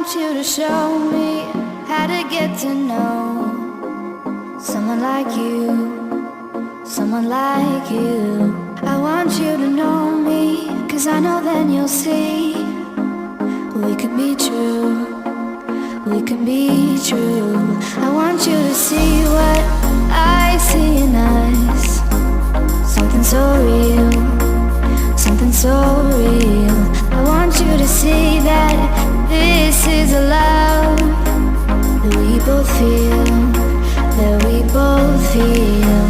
want you to show me how to get to know someone like you, someone like you. I want you to know me, 'cause I know then you'll see we could be true, we can be true. I want you to see what I see in us, something so real, something so real. I want you to see that this is a love that we both feel, that we both feel.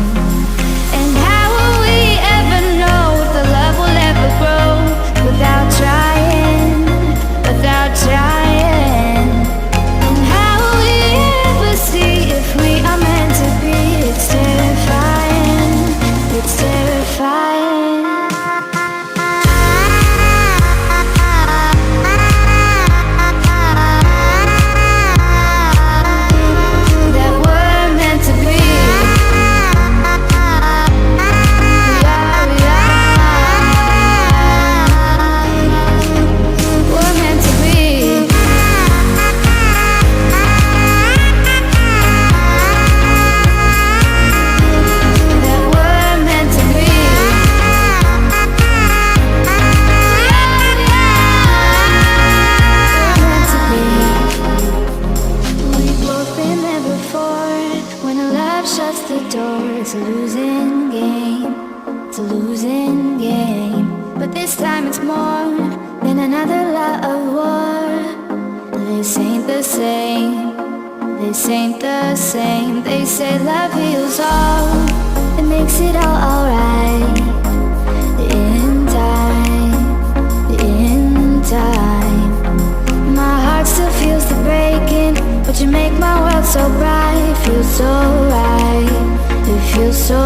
And how will we ever know if the love will ever grow without trying, without trying? And how will we ever see if we are meant to be? It's terrifying, it's terrifying. It's a losing game, it's a losing game. But this time it's more than another lot of war. This ain't the same, this ain't the same. They say love heals all, it makes it all alright. In time, in time. My heart still feels the breaking, but you make my world so bright. Feels so right, it feels so